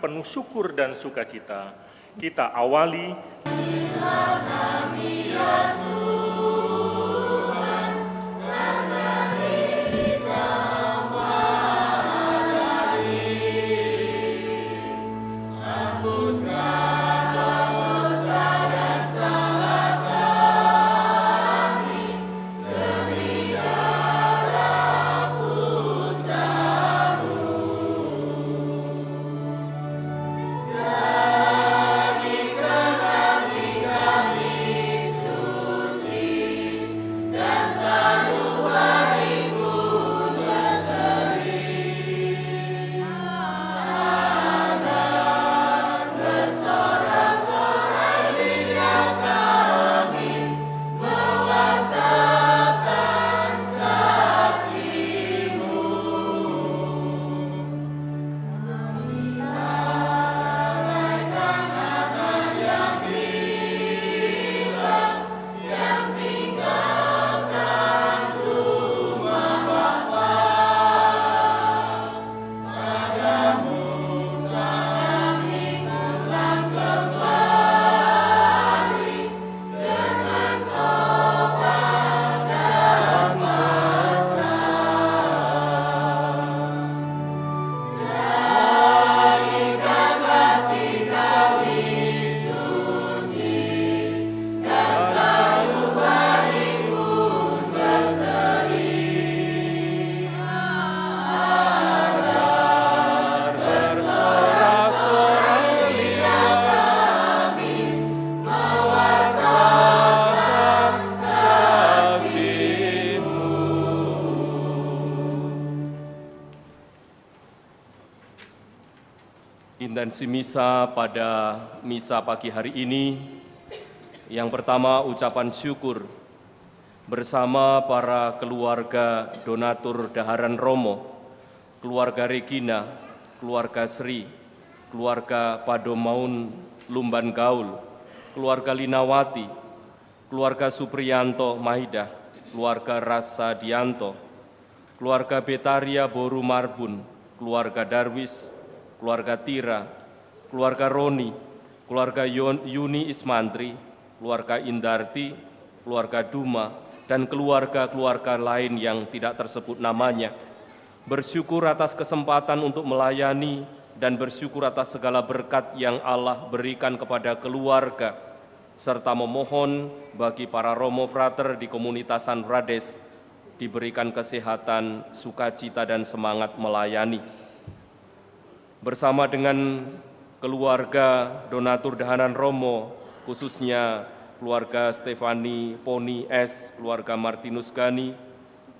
penuh syukur dan sukacita, kita awali intensi misa pada misa pagi hari ini. Yang pertama, ucapan syukur bersama para keluarga donatur Daharan Romo, keluarga Regina, keluarga Sri, keluarga Padomaun Lumban Gaul, keluarga Linawati, keluarga Supriyanto Mahidah, keluarga Rasa Dianto, keluarga Betaria Boru Marbun, keluarga Darwis, keluarga Tira, keluarga Roni, keluarga Yuni Ismantri, keluarga Indarti, keluarga Duma, dan keluarga-keluarga lain yang tidak tersebut namanya. Bersyukur atas kesempatan untuk melayani dan bersyukur atas segala berkat yang Allah berikan kepada keluarga, serta memohon bagi para Romo Frater di komunitas San Frades diberikan kesehatan, sukacita, dan semangat melayani. Bersama dengan keluarga donatur Daharan Romo, khususnya keluarga Stefani Poni S, keluarga Martinus Gani,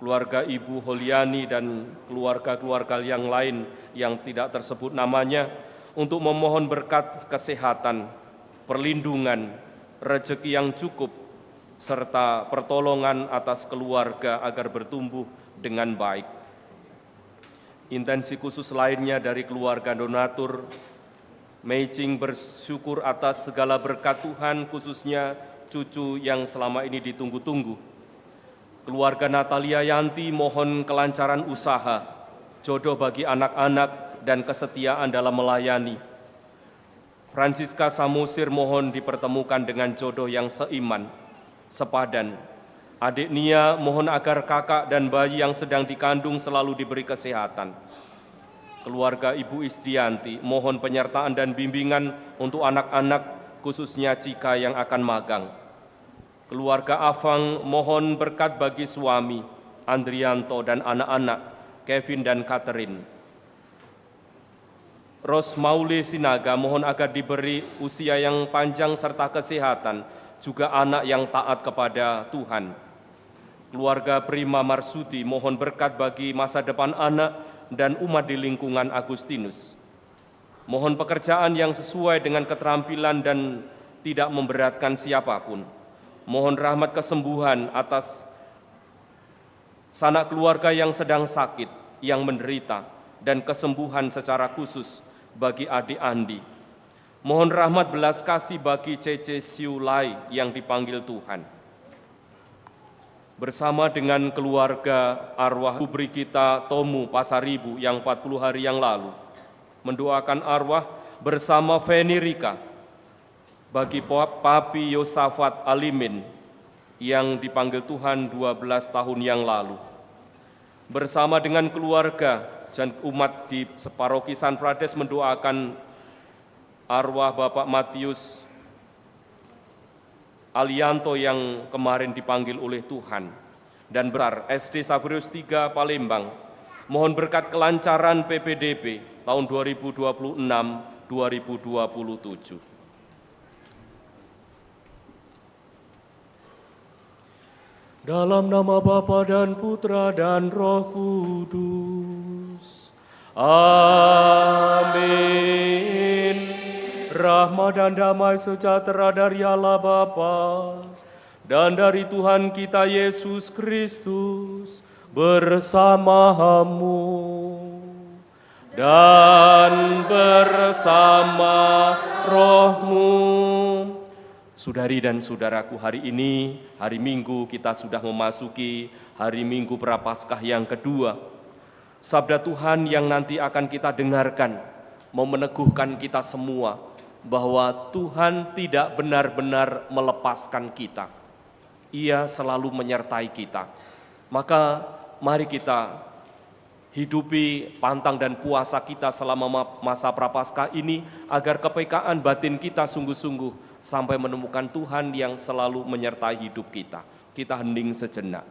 keluarga Ibu Holiani, dan keluarga-keluarga yang lain yang tidak tersebut namanya, untuk memohon berkat kesehatan, perlindungan, rezeki yang cukup, serta pertolongan atas keluarga agar bertumbuh dengan baik. Intensi khusus lainnya dari keluarga donatur, Meijing bersyukur atas segala berkat Tuhan, khususnya cucu yang selama ini ditunggu-tunggu. Keluarga Natalia Yanti mohon kelancaran usaha, jodoh bagi anak-anak, dan kesetiaan dalam melayani. Francisca Samosir mohon dipertemukan dengan jodoh yang seiman, sepadan. Adik Nia mohon agar kakak dan bayi yang sedang dikandung selalu diberi kesehatan. Keluarga Ibu Istrianti mohon penyertaan dan bimbingan untuk anak-anak, khususnya Cika yang akan magang. Keluarga Afang mohon berkat bagi suami, Andrianto, dan anak-anak, Kevin dan Catherine. Ros Mauli Sinaga mohon agar diberi usia yang panjang serta kesehatan, juga anak yang taat kepada Tuhan. Keluarga Prima Marsudi mohon berkat bagi masa depan anak dan umat di lingkungan Agustinus. Mohon pekerjaan yang sesuai dengan keterampilan dan tidak memberatkan siapapun. Mohon rahmat kesembuhan atas sanak keluarga yang sedang sakit, yang menderita, dan kesembuhan secara khusus bagi adik Andi. Mohon rahmat belas kasih bagi Cece Siulai yang dipanggil Tuhan. Bersama dengan keluarga arwah Brigita Tomu Pasaribu yang 40 hari yang lalu, mendoakan arwah bersama Feni Rika, bagi Papi Yosafat Alimin yang dipanggil Tuhan 12 tahun yang lalu, bersama dengan keluarga dan umat di Paroki San Prades mendoakan arwah Bapak Matius Alianto yang kemarin dipanggil oleh Tuhan, dan besar SD Saverius 3 Palembang. Mohon berkat kelancaran PPDB tahun 2026-2027. Dalam nama Bapa dan Putra dan Roh Kudus. Amin. Rahmat dan damai sejahtera dari Allah Bapa dan dari Tuhan kita Yesus Kristus bersamamu dan bersama rohmu. Saudari dan saudaraku, hari ini, hari Minggu, kita sudah memasuki hari Minggu Prapaskah yang kedua. Sabda Tuhan yang nanti akan kita dengarkan mau meneguhkan kita semua bahwa Tuhan tidak benar-benar melepaskan kita. Ia selalu menyertai kita. Maka mari kita hidupi pantang dan puasa kita selama masa Prapaskah ini agar kepekaan batin kita sungguh-sungguh sampai menemukan Tuhan yang selalu menyertai hidup kita. Kita hening sejenak.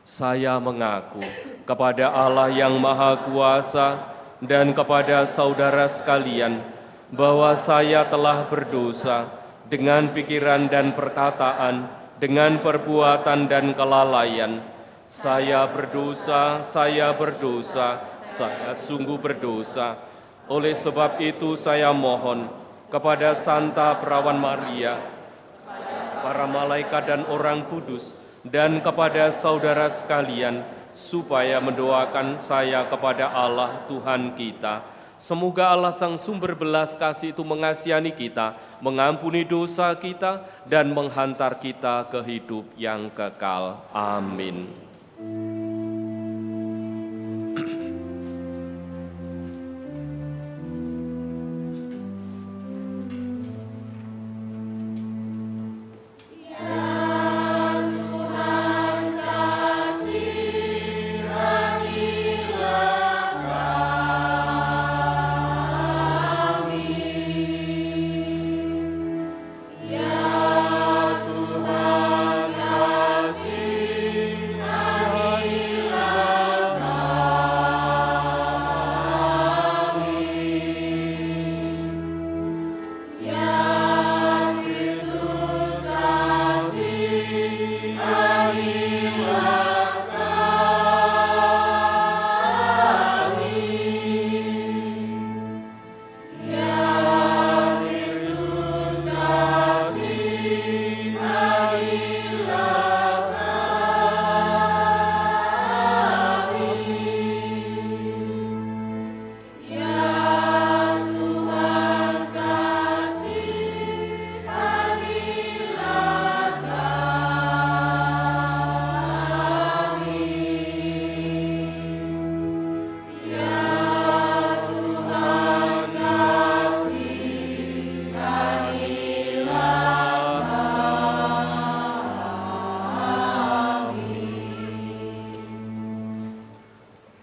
Saya mengaku kepada Allah yang Maha Kuasa dan kepada saudara sekalian bahwa saya telah berdosa dengan pikiran dan perkataan, dengan perbuatan dan kelalaian. Saya berdosa, saya sungguh berdosa. Oleh sebab itu saya mohon kepada Santa Perawan Maria, para malaikat dan orang kudus, dan kepada saudara sekalian, supaya mendoakan saya kepada Allah Tuhan kita. Semoga Allah Sang Sumber Belas Kasih itu mengasihani kita, mengampuni dosa kita, dan menghantar kita ke hidup yang kekal. Amin.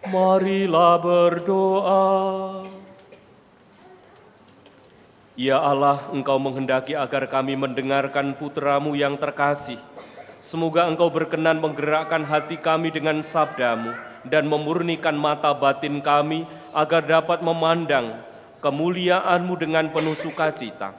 Marilah berdoa. Ya Allah, Engkau menghendaki agar kami mendengarkan putra-Mu yang terkasih. Semoga Engkau berkenan menggerakkan hati kami dengan sabda-Mu dan memurnikan mata batin kami agar dapat memandang kemuliaan-Mu dengan penuh sukacita.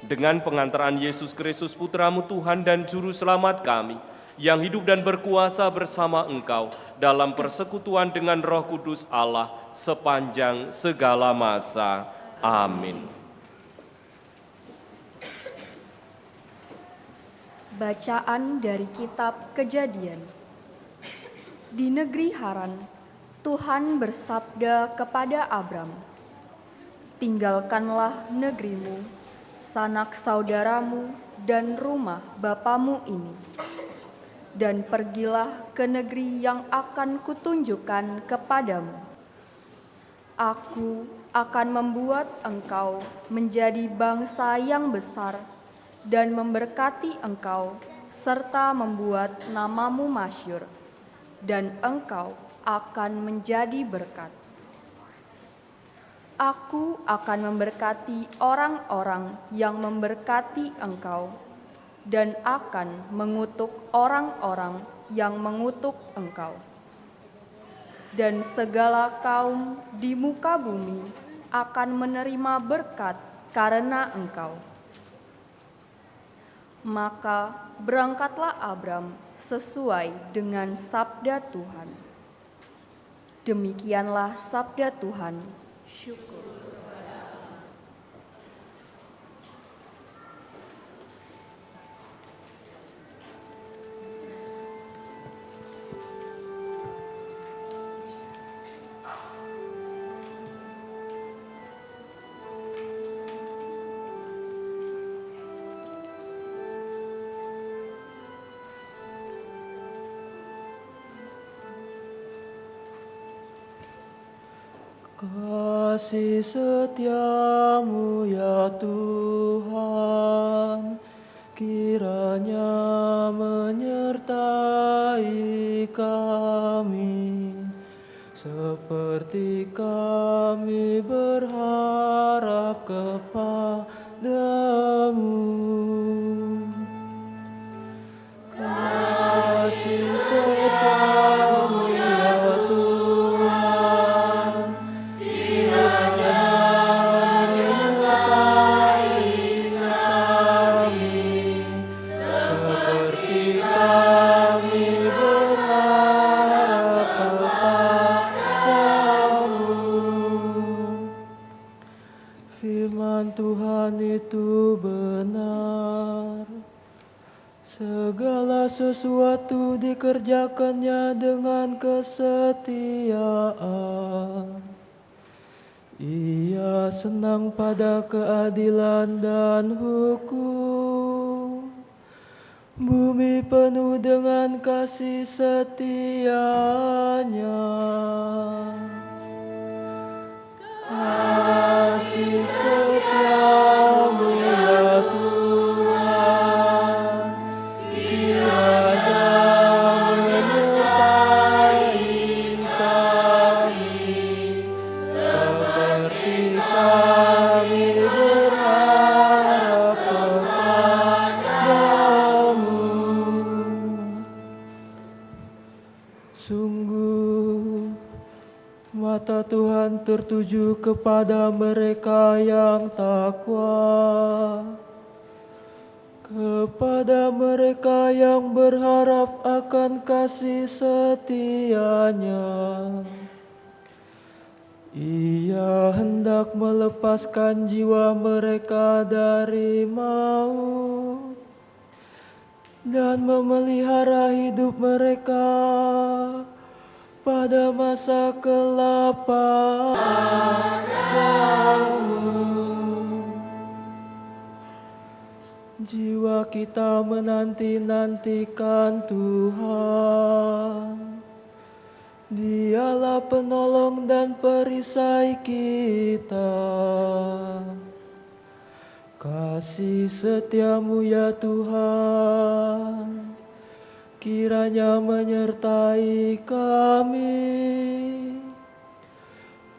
Dengan pengantaran Yesus Kristus Putra-Mu Tuhan dan Juru Selamat kami, yang hidup dan berkuasa bersama Engkau dalam persekutuan dengan Roh Kudus Allah sepanjang segala masa. Amin. Bacaan dari Kitab Kejadian. Di negeri Haran, Tuhan bersabda kepada Abram, "Tinggalkanlah negerimu, sanak saudaramu, dan rumah bapamu ini. dan pergilah ke negeri yang akan kutunjukkan kepadamu. Aku akan membuat engkau menjadi bangsa yang besar dan memberkati engkau serta membuat namamu masyhur, dan engkau akan menjadi berkat. Aku akan memberkati orang-orang yang memberkati engkau, dan akan mengutuk orang-orang yang mengutuk engkau. Dan segala kaum di muka bumi akan menerima berkat karena engkau. Maka berangkatlah Abram sesuai dengan sabda Tuhan. Demikianlah sabda Tuhan. Syukur. Kasih setiamu ya Tuhan, kiranya menyertai kami, seperti kami berharap kepadamu. Kasih setiamu ya Tuhan, kiranya menyertai kami, seperti kami berharap kepadamu. Firman Tuhan itu benar, segala sesuatu dikerjakannya dengan kesetiaan. Ia senang pada keadilan dan hukum. Bumi penuh dengan kasih setianya. Kasih setiamu ya Tuhan, kiranya menyertai kami, seperti kami berharap kepadamu. Sungguh mata Tuhan tertuju kepada mereka yang takwa, kepada mereka yang berharap akan kasih setia-Nya. Ia hendak melepaskan jiwa mereka dari maut dan memelihara hidup mereka pada masa kelaparan. Jiwa kita menanti-nantikan Tuhan. Dialah penolong dan perisai kita. Kasih setiamu ya Tuhan, kiranya menyertai kami,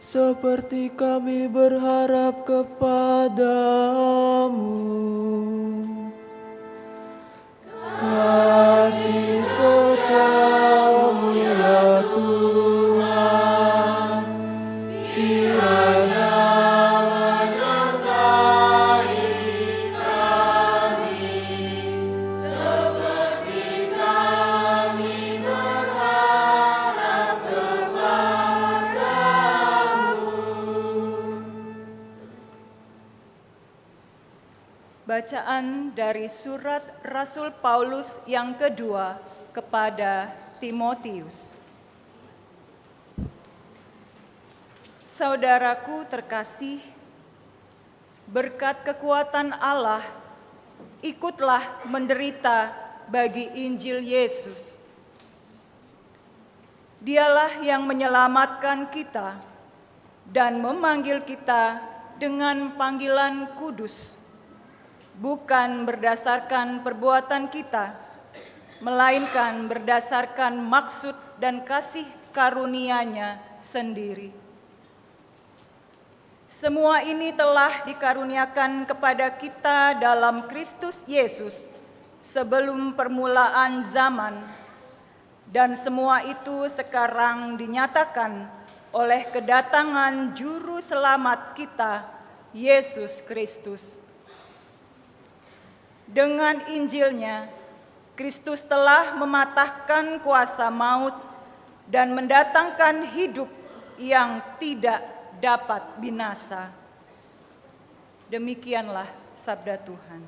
seperti kami berharap kepadamu. Kasih setiamu ya Tuhan, kiranya menyertai kami, seperti kami berharap kepadamu. Bacaan dari surat Rasul Paulus yang kedua kepada Timotius. Saudaraku terkasih, berkat kekuatan Allah, ikutlah menderita bagi Injil Yesus. Dialah yang menyelamatkan kita dan memanggil kita dengan panggilan kudus, bukan berdasarkan perbuatan kita, melainkan berdasarkan maksud dan kasih karunia-Nya sendiri. Semua ini telah dikaruniakan kepada kita dalam Kristus Yesus sebelum permulaan zaman, dan semua itu sekarang dinyatakan oleh kedatangan Juru Selamat kita, Yesus Kristus. Dengan Injil-Nya, Kristus telah mematahkan kuasa maut dan mendatangkan hidup yang tidak dapat binasa. Demikianlah sabda Tuhan.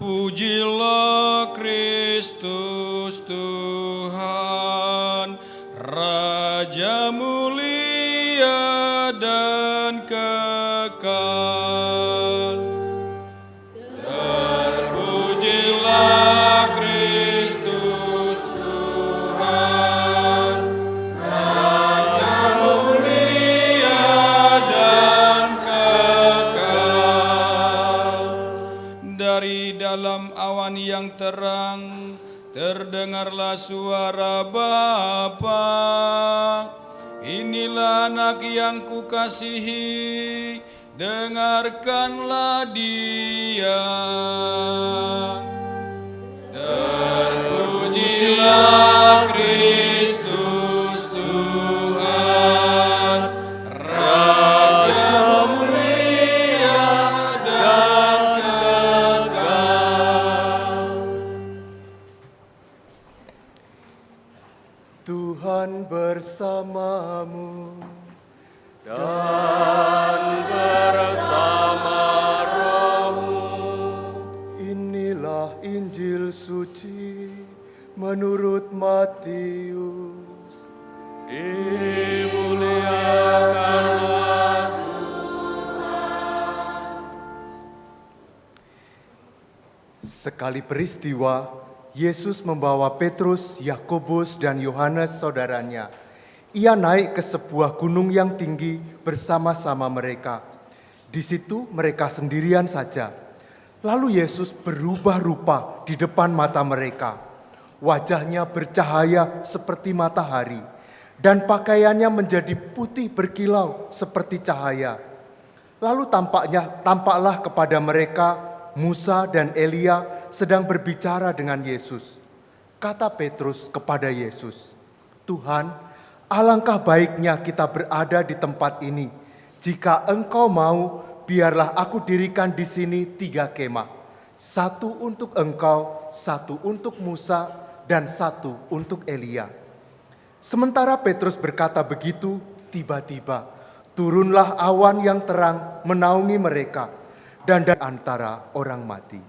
Terpujilah Kristus Tuhan, Raja mulia dan kekal. Terpujilah Kristus Tuhan, Raja mulia dan kekal. Dari dalam awan yang terang terdengarlah suara Bapa. Inilah anak yang kukasihi, dengarkanlah dia. Terpujilah Kristus Tuhan, Raja mulia dan kekal. Tuhan bersamamu. Dan bersama rohmu. Inilah Injil suci menurut Matius. Dimuliakanlah Tuhan. Sekali peristiwa, Yesus membawa Petrus, Yakobus, dan Yohanes saudaranya. Ia naik ke sebuah gunung yang tinggi bersama-sama mereka. Di situ mereka sendirian saja. Lalu Yesus berubah rupa di depan mata mereka. Wajahnya bercahaya seperti matahari, dan pakaiannya menjadi putih berkilau seperti cahaya. Lalu tampaklah kepada mereka Musa dan Elia sedang berbicara dengan Yesus. Kata Petrus kepada Yesus, "Tuhan, alangkah baiknya kita berada di tempat ini. Jika Engkau mau, biarlah aku dirikan di sini 3 kemah. 1 untuk Engkau, 1 untuk Musa, dan 1 untuk Elia." Sementara Petrus berkata begitu, tiba-tiba turunlah awan yang terang menaungi mereka, dan dari antara orang mati.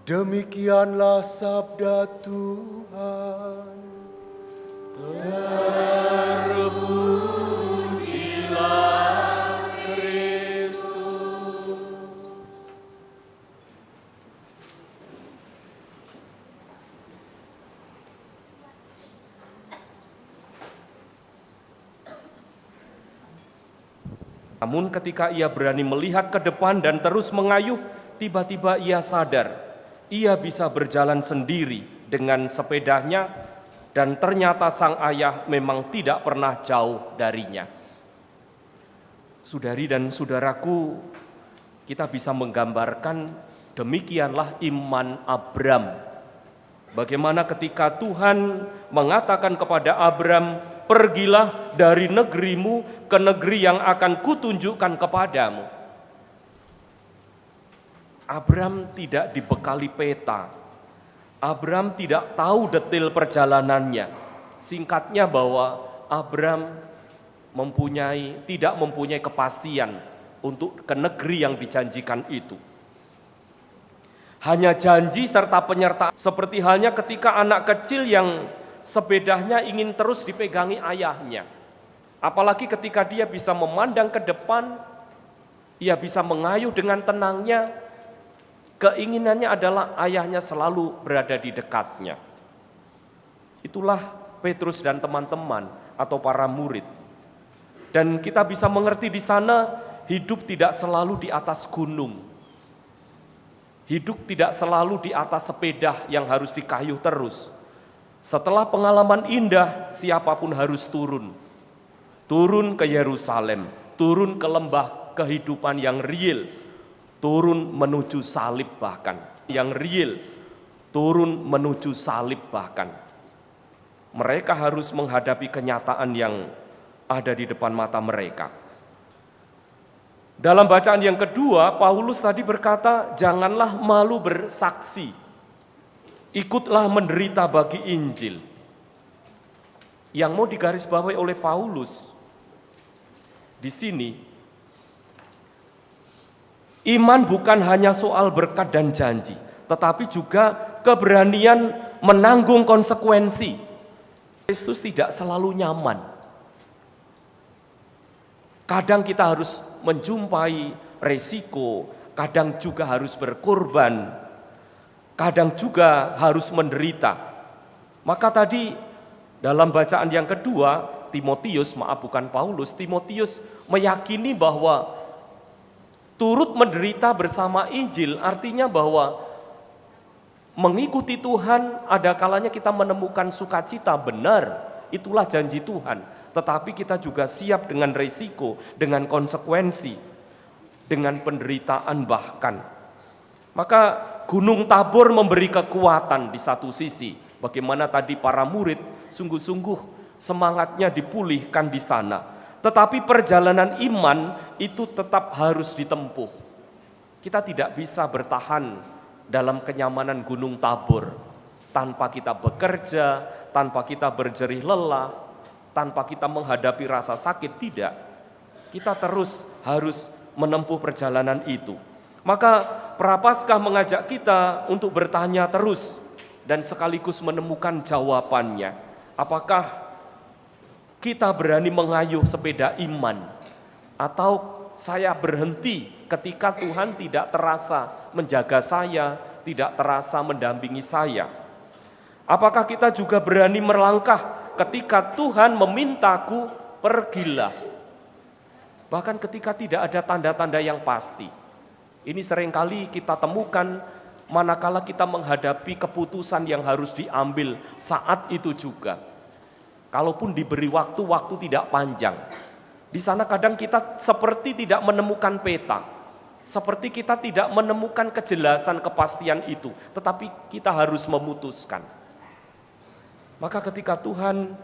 Demikianlah sabda Tuhan. Terpujilah Kristus. Namun ketika ia berani melihat ke depan dan terus mengayuh, tiba-tiba ia sadar ia bisa berjalan sendiri dengan sepedanya, dan ternyata sang ayah memang tidak pernah jauh darinya. Saudari dan saudaraku, kita bisa menggambarkan demikianlah iman Abram. Bagaimana ketika Tuhan mengatakan kepada Abram, "Pergilah dari negerimu ke negeri yang akan kutunjukkan kepadamu." Abram tidak dibekali peta. Abram tidak tahu detail perjalanannya. Singkatnya bahwa Abram tidak mempunyai kepastian untuk ke negeri yang dijanjikan itu. hanya janji serta penyertaan. Seperti halnya ketika anak kecil yang sepedanya ingin terus dipegangi ayahnya. Apalagi ketika dia bisa memandang ke depan, ia bisa mengayuh dengan tenangnya, keinginannya adalah ayahnya selalu berada di dekatnya. Itulah Petrus dan teman-teman atau para murid. Dan kita bisa mengerti di sana, hidup tidak selalu di atas gunung. Hidup tidak selalu di atas sepeda yang harus dikayuh terus. Setelah pengalaman indah, siapapun harus turun. Turun ke Yerusalem, turun ke lembah kehidupan yang real, turun menuju salib bahkan. Yang real, turun menuju salib bahkan. Mereka harus menghadapi kenyataan yang ada di depan mata mereka. Dalam bacaan yang kedua, Paulus tadi berkata, janganlah malu bersaksi, ikutlah menderita bagi Injil. Yang mau digarisbawahi oleh Paulus di sini, iman bukan hanya soal berkat dan janji, tetapi juga keberanian menanggung konsekuensi. Kristus tidak selalu nyaman. Kadang kita harus menjumpai resiko, kadang juga harus berkorban, kadang juga harus menderita. Maka tadi dalam bacaan yang kedua, Timotius meyakini bahwa turut menderita bersama Injil artinya bahwa mengikuti Tuhan ada kalanya kita menemukan sukacita benar, itulah janji Tuhan. Tetapi kita juga siap dengan resiko, dengan konsekuensi, dengan penderitaan bahkan. Maka Gunung Tabor memberi kekuatan di satu sisi. Bagaimana tadi para murid sungguh-sungguh semangatnya dipulihkan di sana. Tetapi perjalanan iman itu tetap harus ditempuh. Kita tidak bisa bertahan dalam kenyamanan Gunung Tabor tanpa kita bekerja, tanpa kita berjerih lelah, tanpa kita menghadapi rasa sakit, tidak. Kita terus harus menempuh perjalanan itu. Maka Prapaskah mengajak kita untuk bertanya terus dan sekaligus menemukan jawabannya. Apakah kita berani mengayuh sepeda iman? Atau saya berhenti ketika Tuhan tidak terasa menjaga saya, tidak terasa mendampingi saya? Apakah kita juga berani melangkah ketika Tuhan memintaku pergilah, bahkan ketika tidak ada tanda-tanda yang pasti? Ini seringkali kita temukan manakala kita menghadapi keputusan yang harus diambil saat itu juga. Kalaupun diberi waktu tidak panjang, di sana kadang kita seperti tidak menemukan peta, seperti kita tidak menemukan kejelasan kepastian itu, tetapi kita harus memutuskan. Maka ketika Tuhan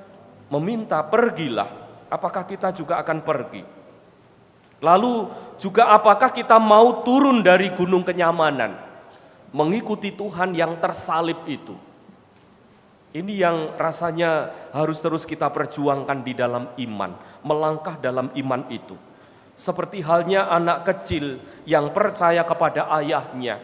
meminta pergilah, apakah kita juga akan pergi? Lalu juga apakah kita mau turun dari gunung kenyamanan, mengikuti Tuhan yang tersalib itu? Ini yang rasanya harus terus kita perjuangkan di dalam iman, melangkah dalam iman itu. Seperti halnya anak kecil yang percaya kepada ayahnya,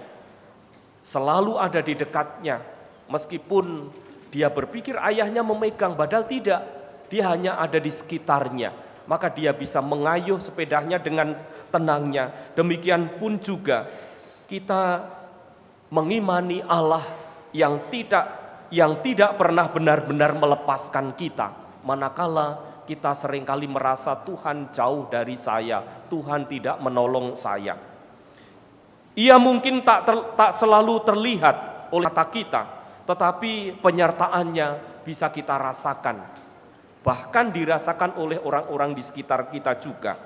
selalu ada di dekatnya, meskipun dia berpikir ayahnya memegang, padahal tidak, dia hanya ada di sekitarnya. Maka dia bisa mengayuh sepedanya dengan tenangnya. Demikian pun juga kita mengimani Allah yang tidak pernah benar-benar melepaskan kita. Manakala kita seringkali merasa Tuhan jauh dari saya, Tuhan tidak menolong saya. Ia mungkin tak selalu terlihat oleh mata kita, tetapi penyertaannya bisa kita rasakan. Bahkan dirasakan oleh orang-orang di sekitar kita juga.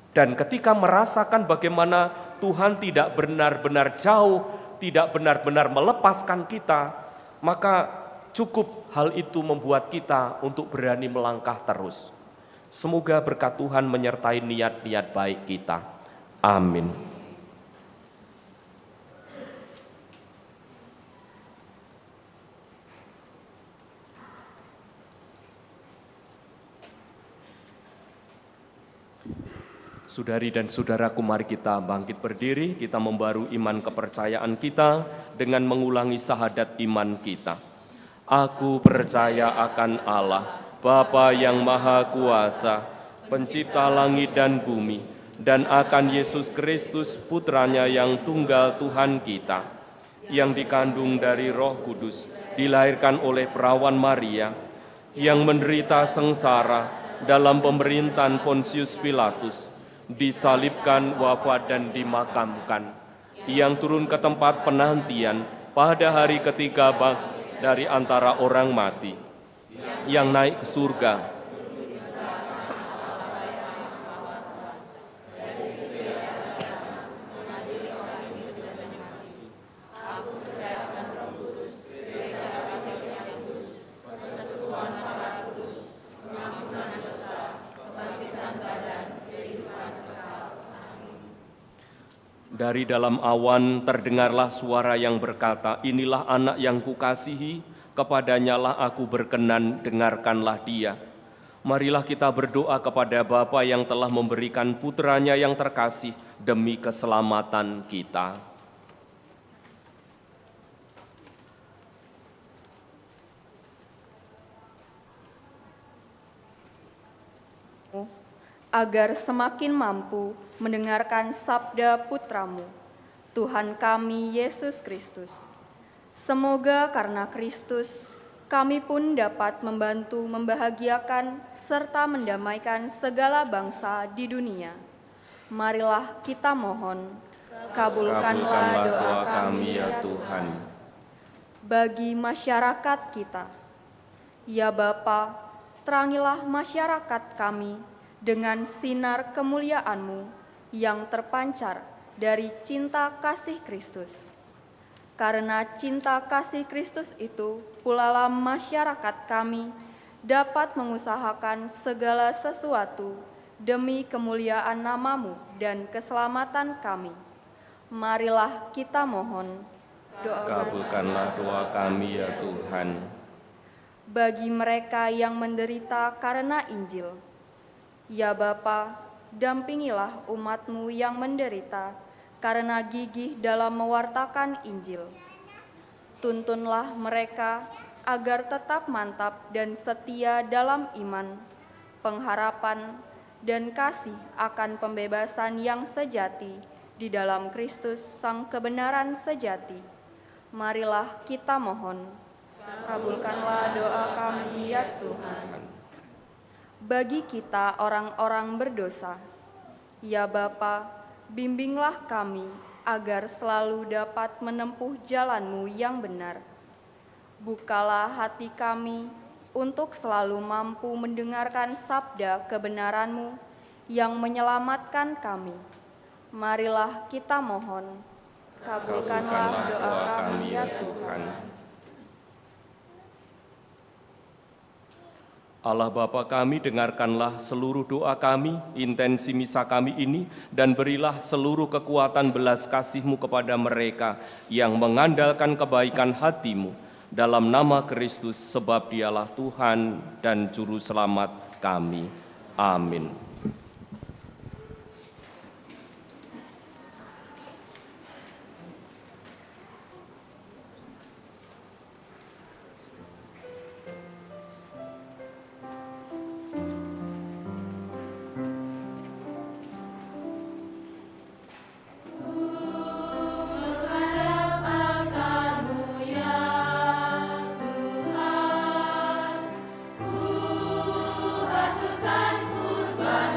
Dan ketika merasakan bagaimana Tuhan tidak benar-benar jauh, tidak benar-benar melepaskan kita, maka cukup hal itu membuat kita untuk berani melangkah terus. Semoga berkat Tuhan menyertai niat-niat baik kita. Amin. Saudari dan saudaraku, mari kita bangkit berdiri, kita membaru iman kepercayaan kita dengan mengulangi syahadat iman kita. Aku percaya akan Allah, Bapa yang Maha Kuasa, Pencipta langit dan bumi, dan akan Yesus Kristus, Putranya yang tunggal Tuhan kita, yang dikandung dari Roh Kudus, dilahirkan oleh perawan Maria, yang menderita sengsara dalam pemerintahan Pontius Pilatus, disalibkan, wafat dan dimakamkan, yang turun ke tempat penantian pada hari ketiga dari antara orang mati, yang naik ke surga, Dari dalam awan terdengarlah suara yang berkata, "Inilah anak yang kukasihi, kepadanyalah aku berkenan, dengarkanlah dia." Marilah kita berdoa kepada Bapa yang telah memberikan putranya yang terkasih demi keselamatan kita. Agar semakin mampu mendengarkan sabda Putramu, Tuhan kami Yesus Kristus. Semoga karena Kristus, kami pun dapat membantu membahagiakan serta mendamaikan segala bangsa di dunia. Marilah kita mohon, kabulkanlah doa kami ya Tuhan. Bagi masyarakat kita, ya Bapa, terangilah masyarakat kami dengan sinar kemuliaan-Mu yang terpancar dari cinta kasih Kristus. Karena cinta kasih Kristus itu, pulalah masyarakat kami dapat mengusahakan segala sesuatu demi kemuliaan nama-Mu dan keselamatan kami. Marilah kita mohon, Kabulkanlah doa kami ya Tuhan. Bagi mereka yang menderita karena Injil, ya Bapa, dampingilah umat-Mu yang menderita karena gigih dalam mewartakan Injil. Tuntunlah mereka agar tetap mantap dan setia dalam iman, pengharapan, dan kasih akan pembebasan yang sejati di dalam Kristus Sang kebenaran sejati. Marilah kita mohon, kabulkanlah doa kami ya Tuhan. Bagi kita orang-orang berdosa, ya Bapa, bimbinglah kami agar selalu dapat menempuh jalan-Mu yang benar. Bukalah hati kami untuk selalu mampu mendengarkan sabda kebenaran-Mu yang menyelamatkan kami. Marilah kita mohon, kabulkanlah doa kami ya Tuhan. Allah Bapa kami, dengarkanlah seluruh doa kami, intensi misa kami ini, dan berilah seluruh kekuatan belas kasih-Mu kepada mereka yang mengandalkan kebaikan hati-Mu. Dalam nama Kristus, sebab Dialah Tuhan dan Juru Selamat kami. Amin. Aturkan kurban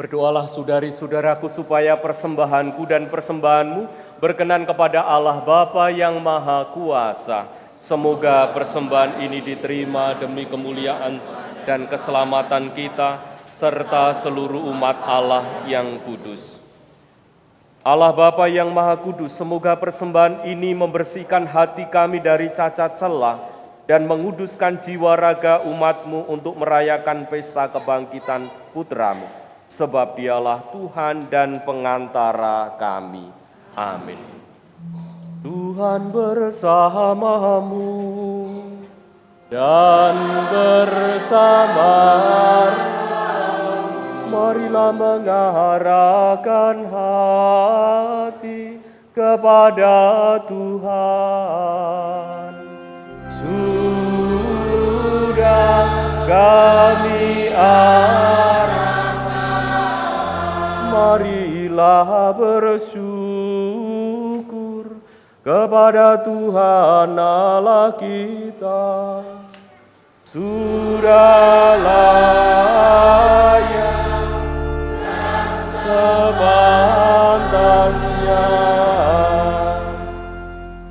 Berdoalah saudari-saudaraku supaya persembahanku dan persembahanmu berkenan kepada Allah Bapa yang Maha Kuasa. Semoga persembahan ini diterima demi kemuliaan dan keselamatan kita, serta seluruh umat Allah yang kudus. Allah Bapa yang Maha Kudus, semoga persembahan ini membersihkan hati kami dari cacat celah dan menguduskan jiwa raga umat-Mu untuk merayakan pesta kebangkitan putra-Mu. Sebab Dialah Tuhan dan pengantara kami. Amin. Tuhan bersamamu dan bersama. Marilah mengarahkan hati kepada Tuhan. Sudah kami arahkan, marilah bersyukur kepada Tuhan Allah kita. Sudah layak sepantasnya.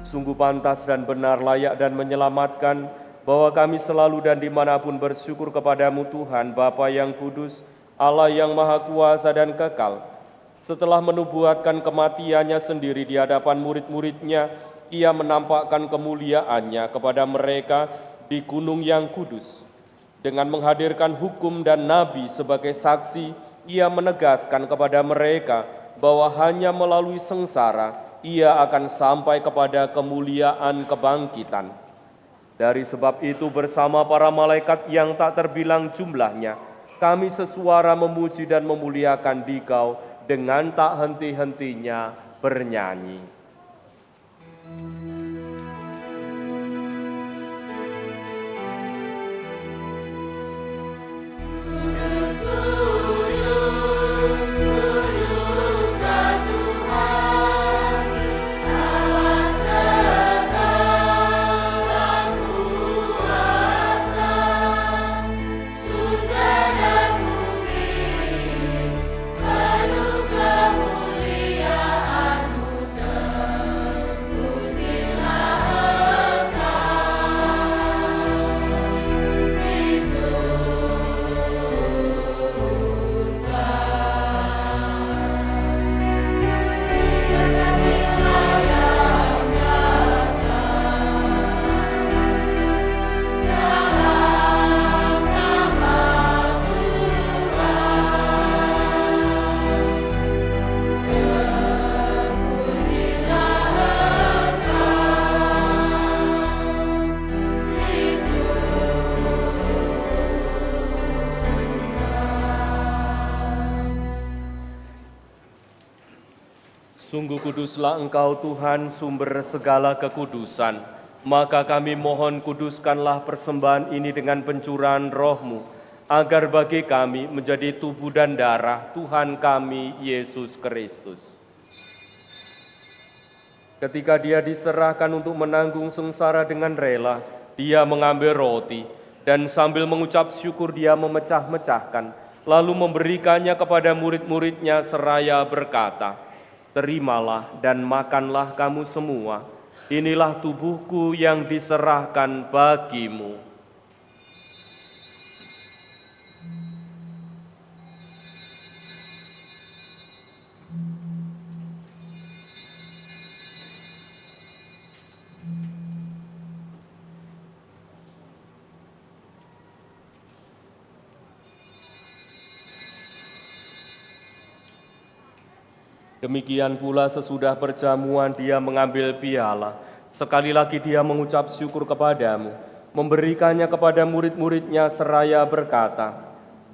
Sungguh pantas dan benar, layak dan menyelamatkan, bahwa kami selalu dan dimanapun bersyukur kepadamu Tuhan, Bapa yang kudus, Allah yang maha kuasa dan kekal. Setelah menubuatkan kematiannya sendiri di hadapan murid-muridnya, ia menampakkan kemuliaannya kepada mereka di gunung yang kudus. Dengan menghadirkan hukum dan nabi sebagai saksi, ia menegaskan kepada mereka bahwa hanya melalui sengsara ia akan sampai kepada kemuliaan kebangkitan. Dari sebab itu bersama para malaikat yang tak terbilang jumlahnya, kami sesuara memuji dan memuliakan Dikau dengan tak henti-hentinya bernyanyi. Sungguh kuduslah Engkau Tuhan, sumber segala kekudusan. Maka kami mohon kuduskanlah persembahan ini dengan pencurahan Roh-Mu, agar bagi kami menjadi tubuh dan darah Tuhan kami, Yesus Kristus. Ketika Dia diserahkan untuk menanggung sengsara dengan rela, Dia mengambil roti, dan sambil mengucap syukur Dia memecah-mecahkan, lalu memberikannya kepada murid-muridnya seraya berkata, "Terimalah dan makanlah kamu semua, inilah tubuhku yang diserahkan bagimu." Demikian pula sesudah perjamuan Dia mengambil piala. Sekali lagi Dia mengucap syukur kepadamu, memberikannya kepada murid-muridnya seraya berkata,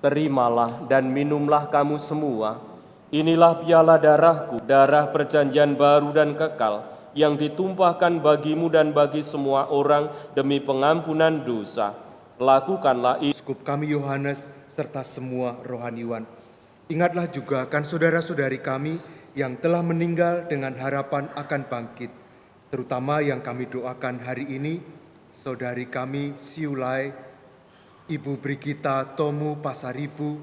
"Terimalah dan minumlah kamu semua. Inilah piala darahku, darah perjanjian baru dan kekal, yang ditumpahkan bagimu dan bagi semua orang demi pengampunan dosa. Lakukanlah ini." Uskup kami Yohanes serta semua rohaniwan, ingatlah juga akan saudara-saudari kami yang telah meninggal dengan harapan akan bangkit, terutama yang kami doakan hari ini, saudari kami Siulai, Ibu Brigita Tomu Pasaribu,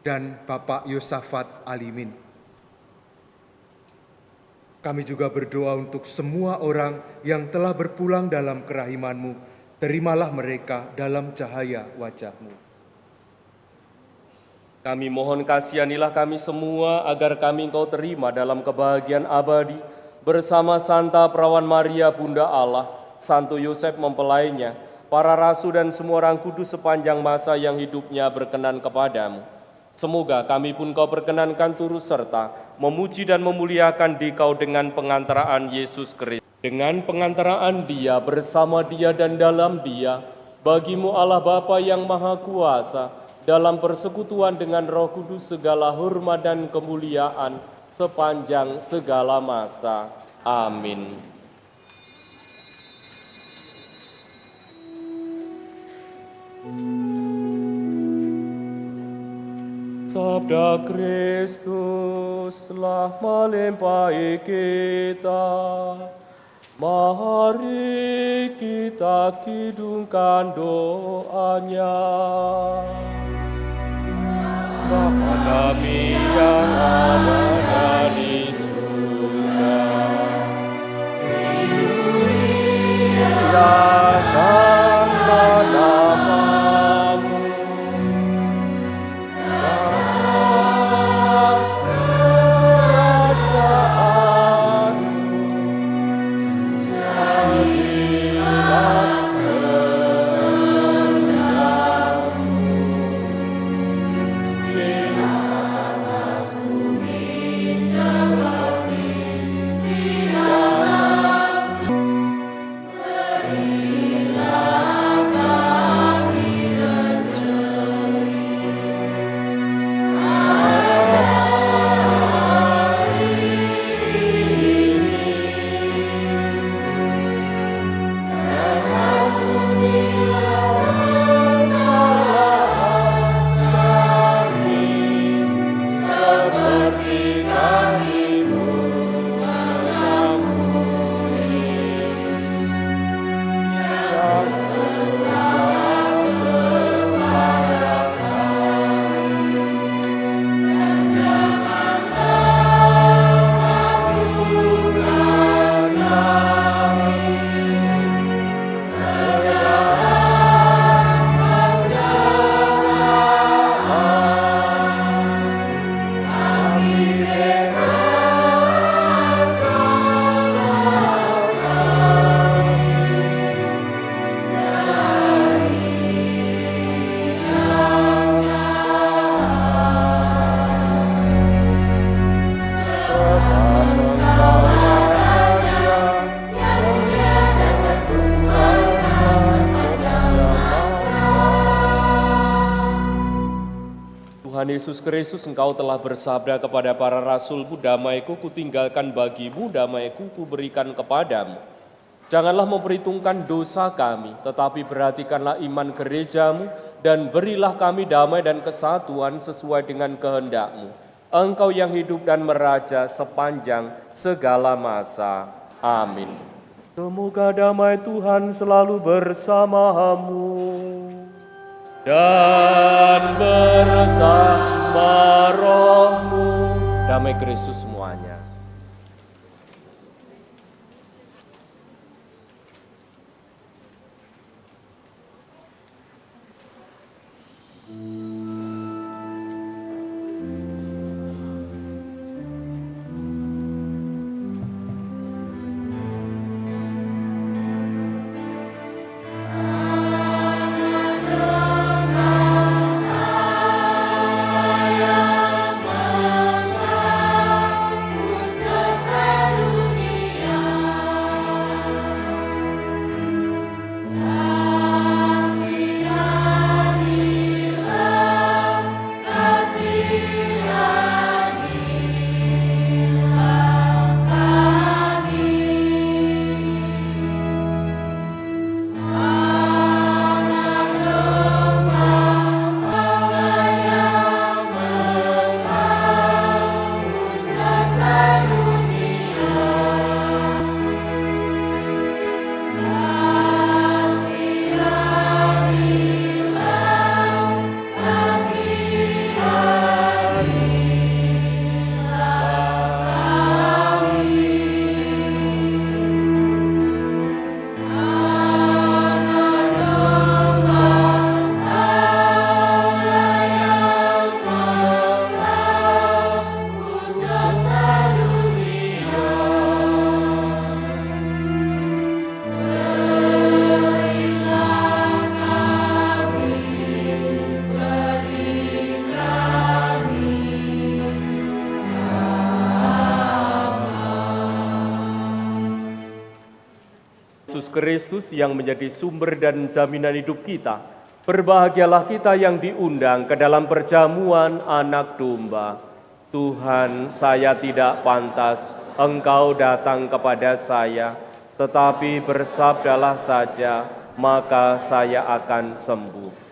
dan Bapak Yosafat Alimin. Kami juga berdoa untuk semua orang yang telah berpulang dalam kerahiman-Mu. Terimalah mereka dalam cahaya wajah-Mu. Kami mohon kasihanilah kami semua agar kami Engkau terima dalam kebahagiaan abadi bersama Santa Perawan Maria Bunda Allah, Santo Yosef mempelainya, para rasul dan semua orang kudus sepanjang masa yang hidupnya berkenan kepadamu. Semoga kami pun Kau perkenankan turut serta memuji dan memuliakan Dikau dengan pengantaraan Yesus Kristus. Dengan pengantaraan Dia, bersama Dia dan dalam Dia, bagimu Allah Bapa yang Maha Kuasa, dalam persekutuan dengan Roh Kudus segala hormat dan kemuliaan sepanjang segala masa. Amin. Sabda Kristus telah melimpahi kita. Mari kita kidungkan doanya. Bapa kami yang ada di surga, dimuliakanlah namamu. Datang kerajaanmu, jadilah kehendakmu di atas bumi seperti di dalam surga. Berilah kami rezeki hari ini, dan ampunilah kesalahan kami, seperti kami pun mengampuni yang bersalah kepada kami. Dan janganlah masukkan kami ke dalam pencobaan, tapi bebaskanlah kami dari yang jahat. Sebab Engkaulah Raja yang tiada berkuasa sepanjang masa. Tuhan Yesus Kristus, Engkau telah bersabda kepada para rasul-Mu, damai-Ku kutinggalkan bagimu, damai-Ku kuberikan kepadamu. Janganlah memperhitungkan dosa kami, tetapi perhatikanlah iman gereja-Mu, dan berilah kami damai dan kesatuan sesuai dengan kehendak-Mu. Engkau yang hidup dan meraja sepanjang segala masa. Amin. Semoga damai Tuhan selalu bersamamu dan bersama rohmu. Damai Kristus semuanya. Kristus yang menjadi sumber dan jaminan hidup kita, berbahagialah kita yang diundang ke dalam perjamuan Anak Domba. Tuhan, saya tidak pantas Engkau datang kepada saya, tetapi bersabdalah saja, maka saya akan sembuh.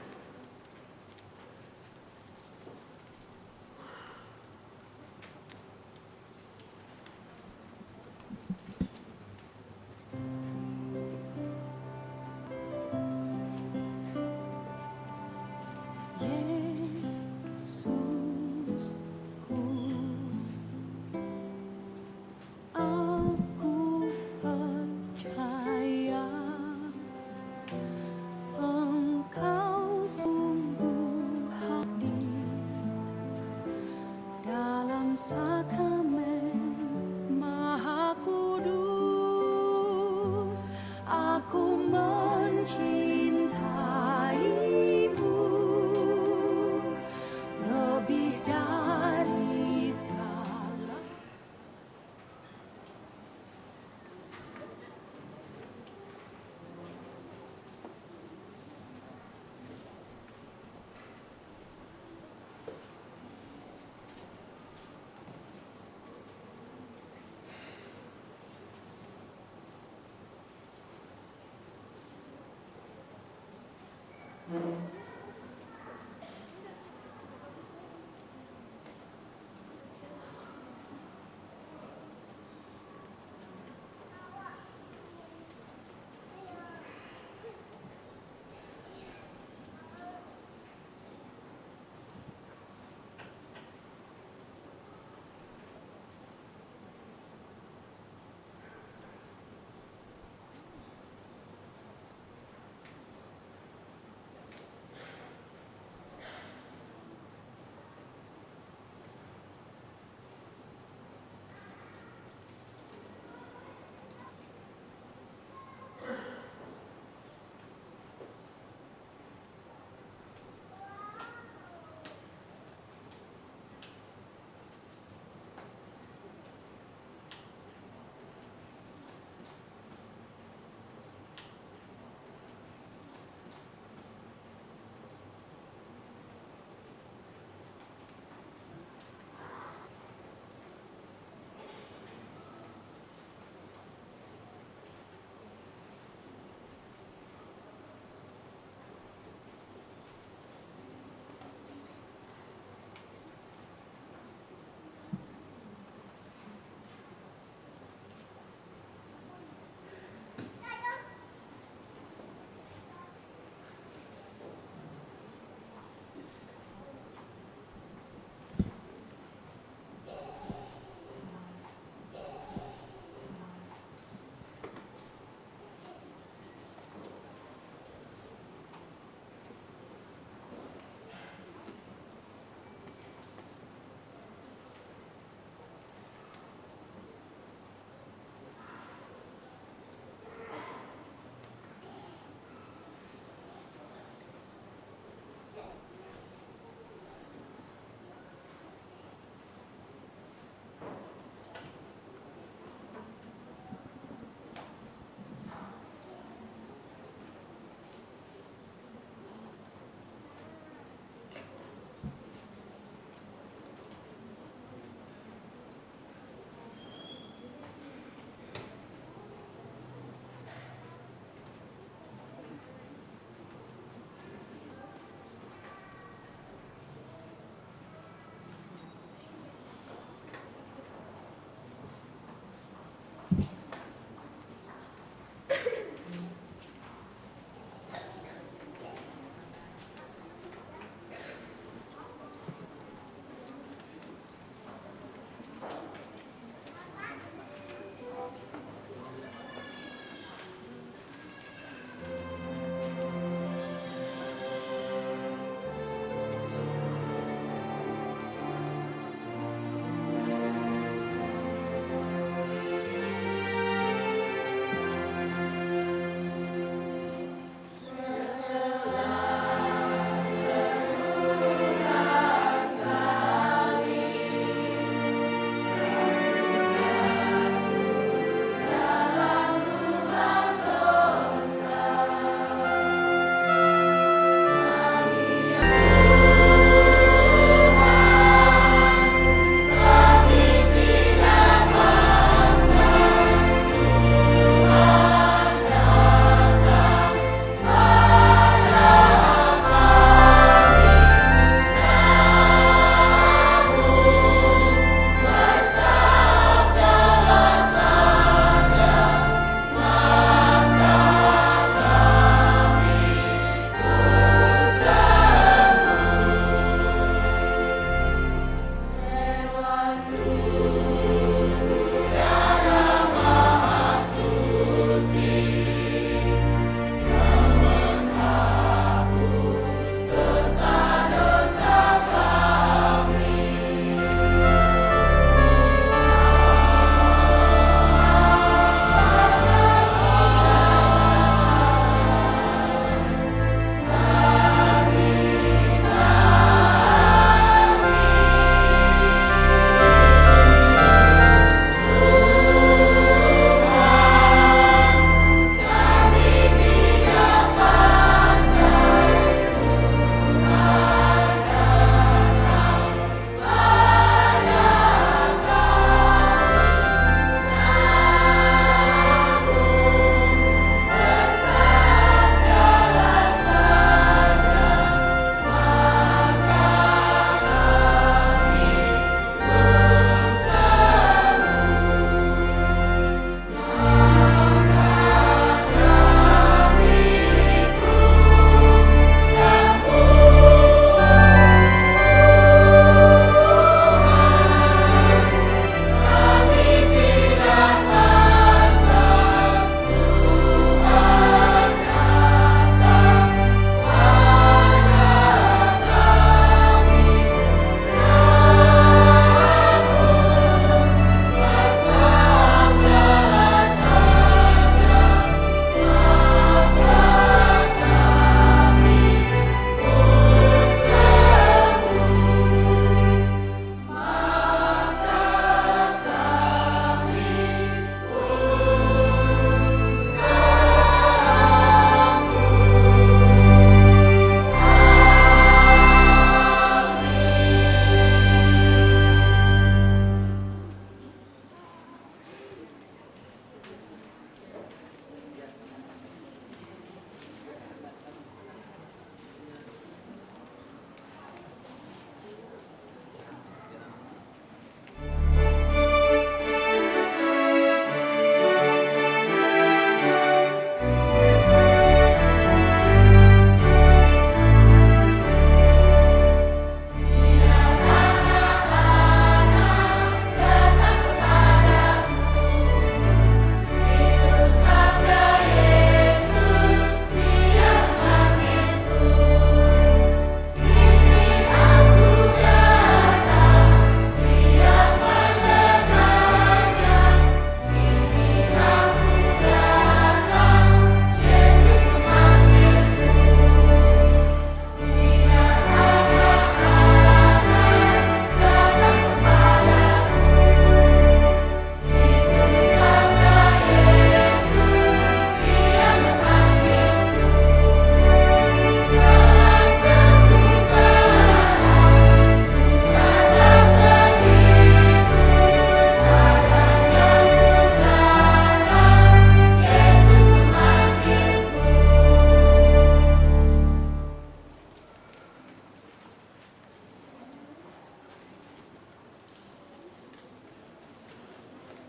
Engkau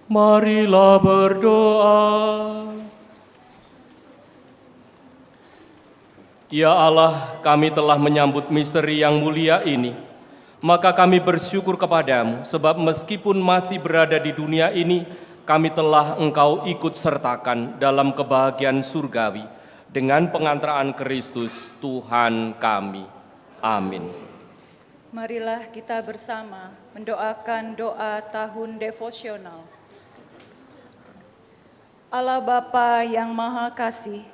Marilah berdoa. Ya Allah, kami telah menyambut misteri yang mulia ini. Maka kami bersyukur kepadamu, sebab meskipun masih berada di dunia ini, kami telah Engkau ikut sertakan dalam kebahagiaan surgawi dengan pengantaraan Kristus Tuhan kami. Amin. Marilah kita bersama mendoakan doa tahun devosional. Allah Bapa yang Maha Kasih,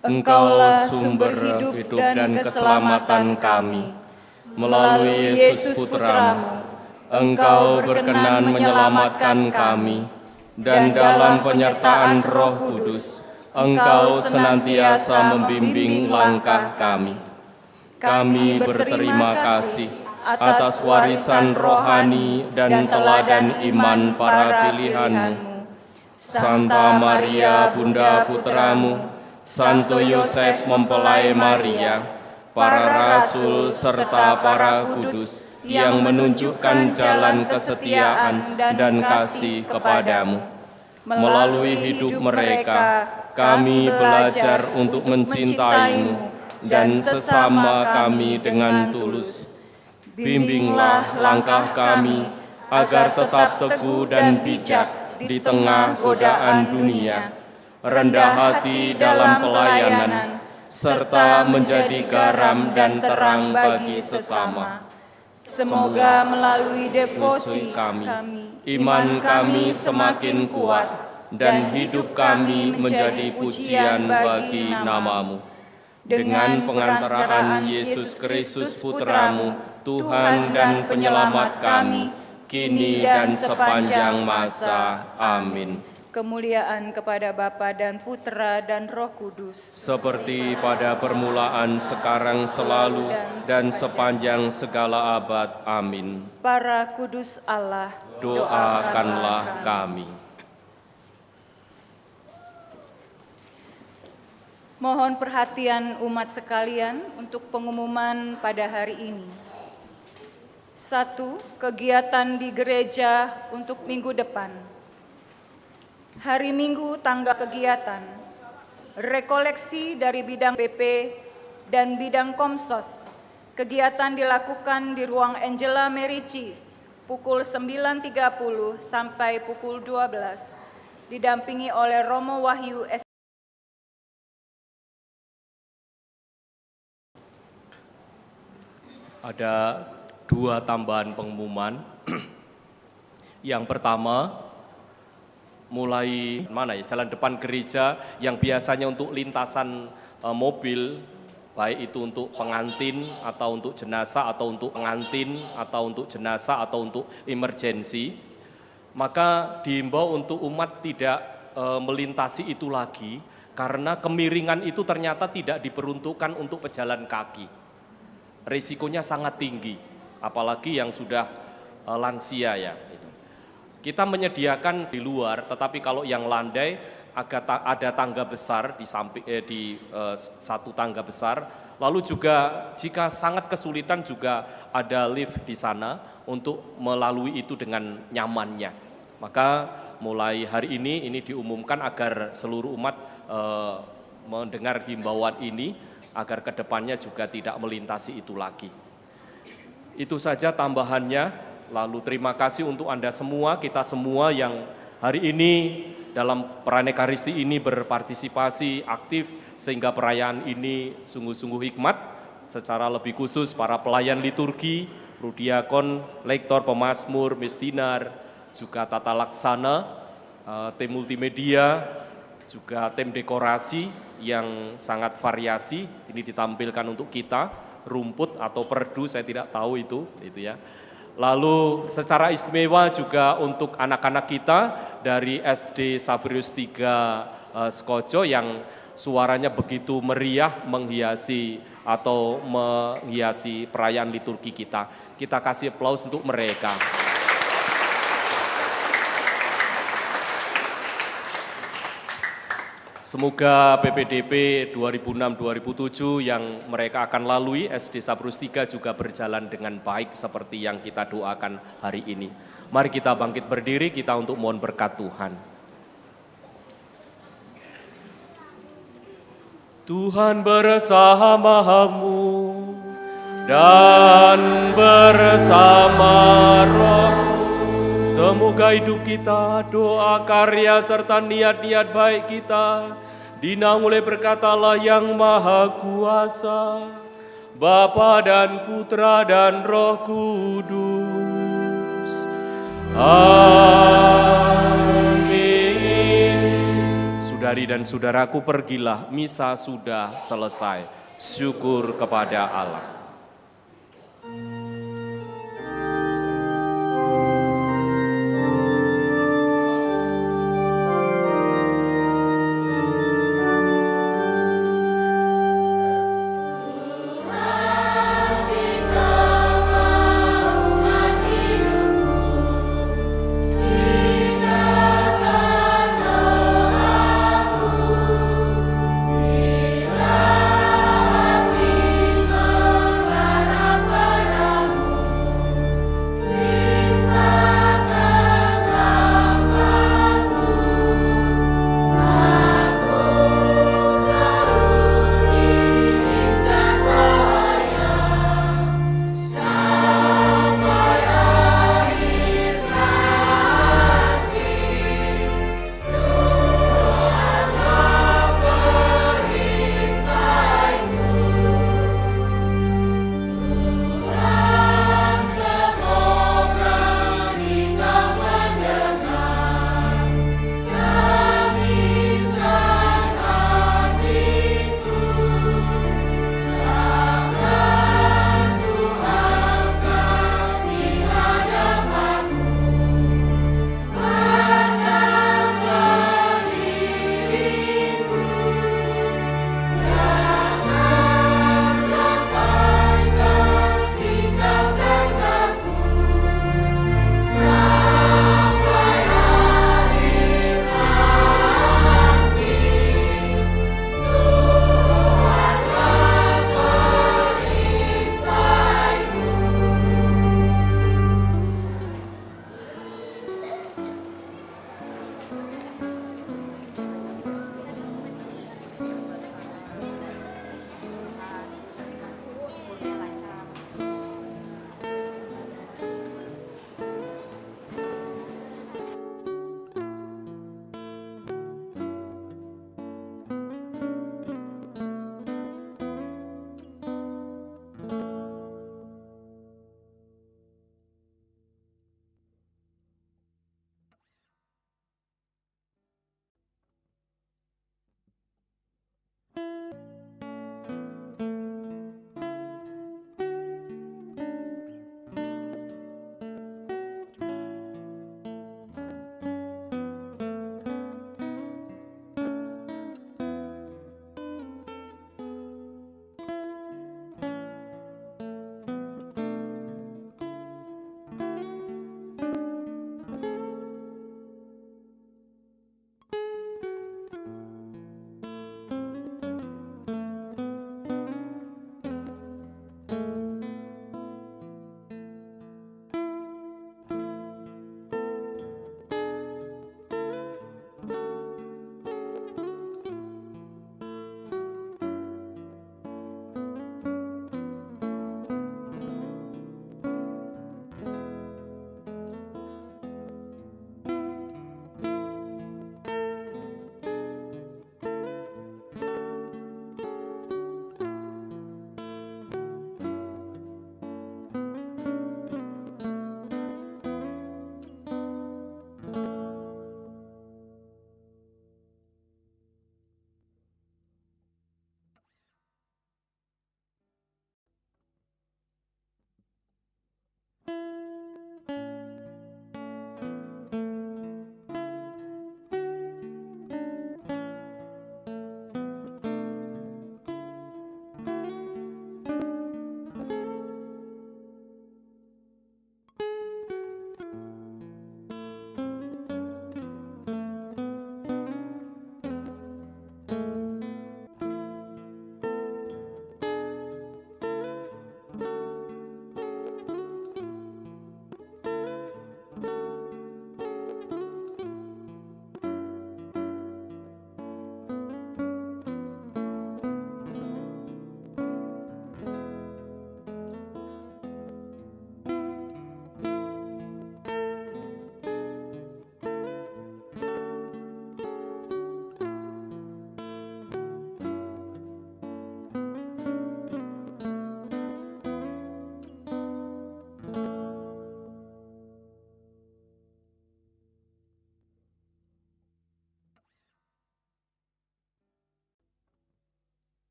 Engkaulah sumber hidup dan keselamatan kami. Melalui Yesus Putramu, Engkau berkenan menyelamatkan kami, dan dalam penyertaan Roh Kudus, Engkau senantiasa membimbing langkah kami. Kami berterima kasih atas warisan rohani dan teladan iman para pilihan-Mu. Santa Maria Bunda Putramu, Santo Yosef mempelai Maria, para rasul serta para kudus yang menunjukkan jalan kesetiaan dan kasih kepadamu. Melalui hidup mereka, kami belajar untuk mencintai-Mu dan sesama kami dengan tulus. Bimbinglah langkah kami agar tetap teguh dan bijak di tengah godaan dunia, rendah hati dalam pelayanan, serta menjadi garam dan terang bagi sesama. Semoga melalui devosi kami, iman kami semakin kuat, dan hidup kami menjadi pujian bagi nama-Mu. Dengan pengantaraan Yesus Kristus Putramu, Tuhan dan Penyelamat kami, kini dan sepanjang masa. Amin. Kemuliaan kepada Bapa dan Putra dan Roh Kudus, seperti pada permulaan, sekarang, selalu, dan sepanjang segala abad. Amin. Para kudus Allah, doakanlah kami. Mohon perhatian umat sekalian untuk pengumuman pada hari ini. 1. Kegiatan di gereja untuk minggu depan. Hari Minggu tanggal kegiatan, rekoleksi dari bidang PP dan bidang Komsos. Kegiatan dilakukan di ruang Angela Merici, pukul 9.30 sampai pukul 12, didampingi oleh Romo Wahyu S. Ada 2 tambahan pengumuman. Yang pertama, mulai jalan depan gereja yang biasanya untuk lintasan mobil, baik itu untuk pengantin atau untuk jenazah atau untuk pengantin atau untuk jenazah atau untuk emergensi, maka diimbau untuk umat tidak melintasi itu lagi, karena kemiringan itu ternyata tidak diperuntukkan untuk pejalan kaki. Risikonya sangat tinggi, apalagi yang sudah lansia ya. Kita menyediakan di luar, tetapi kalau yang landai ada tangga besar di samping satu tangga besar. Lalu juga jika sangat kesulitan juga ada lift di sana untuk melalui itu dengan nyamannya. Maka mulai hari ini diumumkan agar seluruh umat mendengar himbauan ini agar kedepannya juga tidak melintasi itu lagi. Itu saja tambahannya. Lalu terima kasih untuk Anda semua, kita semua yang hari ini dalam perayaan Ekaristi ini berpartisipasi aktif sehingga perayaan ini sungguh-sungguh hikmat. Secara lebih khusus para pelayan liturgi, Prudiakon, Lektor, Pemazmur, Mestinar, juga tata laksana, tim multimedia, juga tim dekorasi yang sangat variasi. Ini ditampilkan untuk kita, rumput atau perdu, saya tidak tahu itu ya. Lalu secara istimewa juga untuk anak-anak kita dari SD Saverius 3 Skojo yang suaranya begitu meriah menghiasi perayaan liturgi kita. Kita kasih aplaus untuk mereka. Semoga PPDP 2006-2007 yang mereka akan lalui SD Saverius 3 juga berjalan dengan baik seperti yang kita doakan hari ini. Mari kita bangkit berdiri, kita untuk mohon berkat Tuhan. Tuhan bersamamu dan bersama rohmu. Semoga hidup kita, doa, karya, serta niat-niat baik kita dinaungi oleh berkat Allah yang Maha Kuasa, Bapa dan Putra dan Roh Kudus. Amin. Saudari dan saudaraku, pergilah, misa sudah selesai. Syukur kepada Allah.